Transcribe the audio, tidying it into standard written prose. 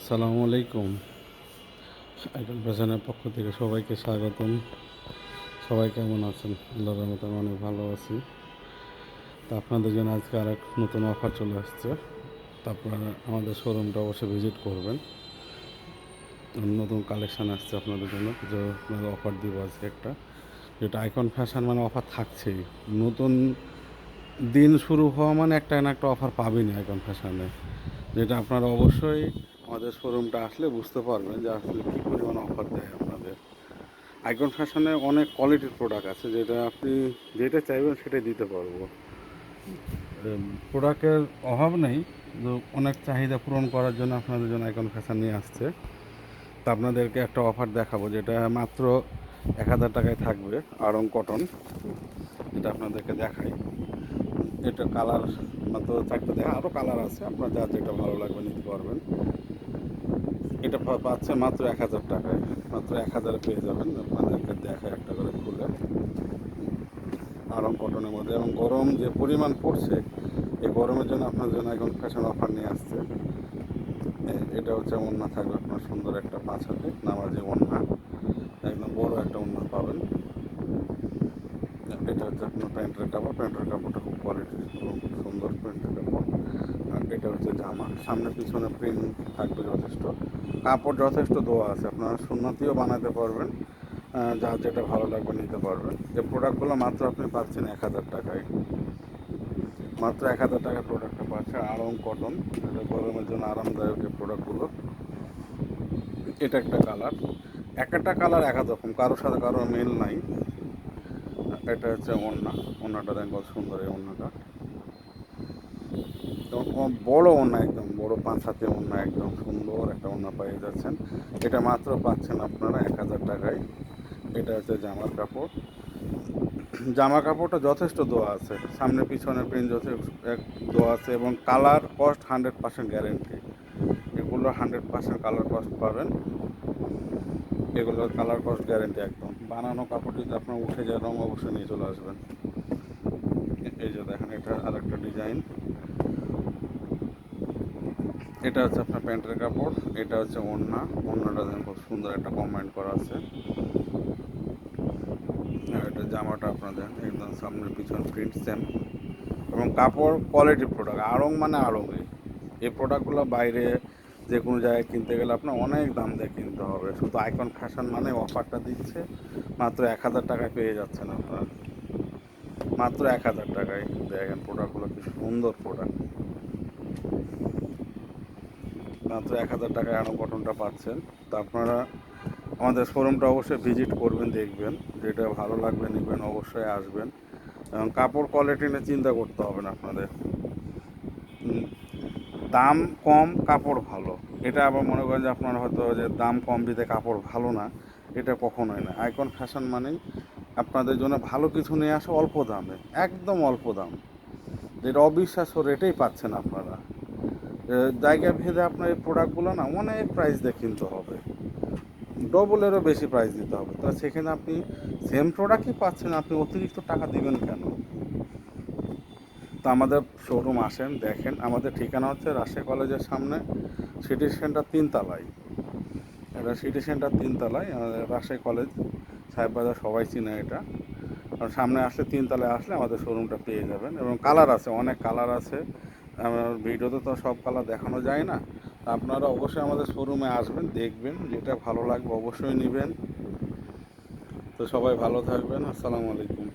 আসসালামু আলাইকুম। আইকন ফ্যাশনের পক্ষ থেকে সবাইকে স্বাগতম। সবাই কেমন আছেন? আল্লাহর রহমতে আমি অনেক ভালো আছি। তো আপনাদের জন্য আজকে আরেক নতুন অফার চলে আসছে। তো আপনারা আমাদের শোরুমটা অবশ্যই ভিজিট করবেন। নতুন কালেকশান আসছে আপনাদের জন্য, যে আপনাদের অফার দিব আজকে একটা, যেটা আইকন ফ্যাশন মানে অফার থাকছেই। নতুন দিন শুরু হওয়া মানে একটা না একটা অফার পাবেনই আইকন ফ্যাশনে, যেটা আপনারা অবশ্যই আমাদের শোরুমটা আসলে বুঝতে পারবেন যে আসলে কী পরিমাণ অফার দেয় আপনাদের। আইকন ফ্যাশনে অনেক কোয়ালিটির প্রোডাক্ট আছে, যেটা আপনি যেটা চাইবেন সেটাই দিতে পারবো। প্রোডাক্টের অভাব নেই, কিন্তু অনেক চাহিদা পূরণ করার জন্য আপনাদের জন্য আইকন ফ্যাশন নিয়ে আসছে। তা আপনাদেরকে একটা অফার দেখাবো, যেটা মাত্র 1000 টাকায় থাকবে। আড়ং কটন, যেটা আপনাদেরকে দেখাই। এটা কালার মাত্র 4টা, দেখা আরও কালার আছে, আপনার যা যেটা ভালো লাগবে নিতে পারবেন। এটা পাচ্ছে মাত্র 1000 টাকায়, মাত্র 1000 পেয়ে যাবেন। আপনাদেরকে দেখায় একটা করে খুলে, আরাম কটনের মধ্যে। এবং গরম যে পরিমাণ পড়ছে, এই গরমের জন্য আপনার জন্য এখন ফ্যাশন অফার নিয়ে আসছে। এটা হচ্ছে ওড়না থাকবে আপনার সুন্দর একটা 5 হাতে নামাজি ওড়না, একদম বড় একটা ওড়না পাবেন। এটা হচ্ছে আপনার প্যান্টের কাপড়, প্যান্টের কাপড়টা খুব কোয়ালিটির এবং খুব সুন্দর প্যান্টের কাপড়। আর এটা হচ্ছে জামা, সামনে পিছনে প্রিন্ট থাকবে যথেষ্ট, কাপড় যথেষ্ট ধোয়া আছে, আপনারা সুন্নতিও বানাতে পারবেন। যার যেটা ভালো লাগবে নিতে পারবেন। এই প্রোডাক্টগুলো মাত্র আপনি পাচ্ছেন 1000 টাকায়, মাত্র 1000 টাকায় প্রোডাক্টটা পাচ্ছে। আড়ং কটন, এটা গরমের জন্য আরামদায়ক এই প্রোডাক্টগুলো। এটা একটা কালার, একটা কালার এক এক রকম, কারোর সাথে কারোর মিল নাই। এটা হচ্ছে ওড়না, ওড়নাটা দেখেন কত সুন্দর এই ওড়নাটা, বড় ওড়না, একদম বড় 5 হাতে ওড়না, একদম সুন্দর একটা ওড়না পেয়ে যাচ্ছেন। এটা মাত্র পাচ্ছেন আপনারা 1000 টাকায়। এটা হচ্ছে জামার কাপড়, জামা কাপড়টা যথেষ্ট দোয়া আছে, সামনে পিছনে প্রিন্ট যথেষ্ট দোয়া আছে, এবং কালার কস্ট 100% গ্যারেন্টি। এগুলো 100% কালার কস্ট পাবেন, এগুলোর কালার কস্ট গ্যারেন্টি একদম। বানানো কাপড় যদি আপনার উঠে যায়, রঙ অবশ্যই নিয়ে চলে আসবেন। এই যে দেখেন, এটা আর একটা ডিজাইন। এটা হচ্ছে আপনার প্যান্টের কাপড়, এটা হচ্ছে ওড়না, ওড়নাটা দেখেন খুব সুন্দর একটা কমেন্ট করা আছে। আর এটা জামাটা আপনাদের একদম সামনের পিছন প্রিন্ট সেম, এবং কাপড় কোয়ালিটি প্রোডাক্ট। আড়ং মানে আড়ংই, এই প্রোডাক্টগুলো বাইরে যে কোনো জায়গায় কিনতে গেলে আপনার অনেক দাম দিয়ে কিনতে হবে। শুধু আইকন ফ্যাশন মানে অফারটা দিচ্ছে, মাত্র 1000 টাকায় পেয়ে যাচ্ছেন আপনারা, মাত্র 1000 টাকায়। দেখেন প্রোডাক্টগুলো কি সুন্দর প্রোডাক্ট, মাত্র 1000 টাকায় আড়ং কটনটা পাচ্ছেন। তো আপনারা আমাদের শোরুমটা অবশ্যই ভিজিট করবেন, দেখবেন, যেটা ভালো লাগবে নেবেন, অবশ্যই আসবেন। এবং কাপড় কোয়ালিটি নিয়ে চিন্তা করতে হবে না আপনাদের। দাম কম কাপড় ভালো, এটা আবার মনে করেন যে আপনারা হয়তো যে দাম কম দিতে কাপড় ভালো না, এটা কখনোই না। আইকন ফ্যাশন মানেই আপনাদের জন্য ভালো কিছু নিয়ে আসে অল্প দামে, একদম অল্প দাম, যেটা অবিশ্বাস্য রেটেই পাচ্ছেন আপনারা। জায়গা ভেদে আপনার এই প্রোডাক্টগুলো না অনেক প্রাইস দিয়ে কিনতে হবে, ডবলেরও বেশি প্রাইস দিতে হবে, তো সেখানে আপনি সেম প্রোডাক্টই পাচ্ছেন, আপনি অতিরিক্ত টাকা দিবেন কেন? তো আমাদের শোরুম আসেন, দেখেন। আমাদের ঠিকানা হচ্ছে রাজশাহী কলেজের সামনে, সিটি সেন্টার 3 তলায়। এটা সিটি সেন্টার 3 তলায় আমাদের রাজশাহী কলেজ, সাহেব বাজার, সবাই চিনে এটা। আর সামনে আসলে 3 তলায় আসলে আমাদের শোরুমটা পেয়ে যাবেন। এবং কালার আছে, অনেক কালার আছে, আমার ভিডিওতে তো সব কালার দেখানো যায় না। আপনারা অবশ্যই আমাদের শোরুমে আসবেন, দেখবেন, যেটা ভালো লাগবে অবশ্যই নেবেন। তো সবাই ভালো থাকবেন, আসসালামু আলাইকুম।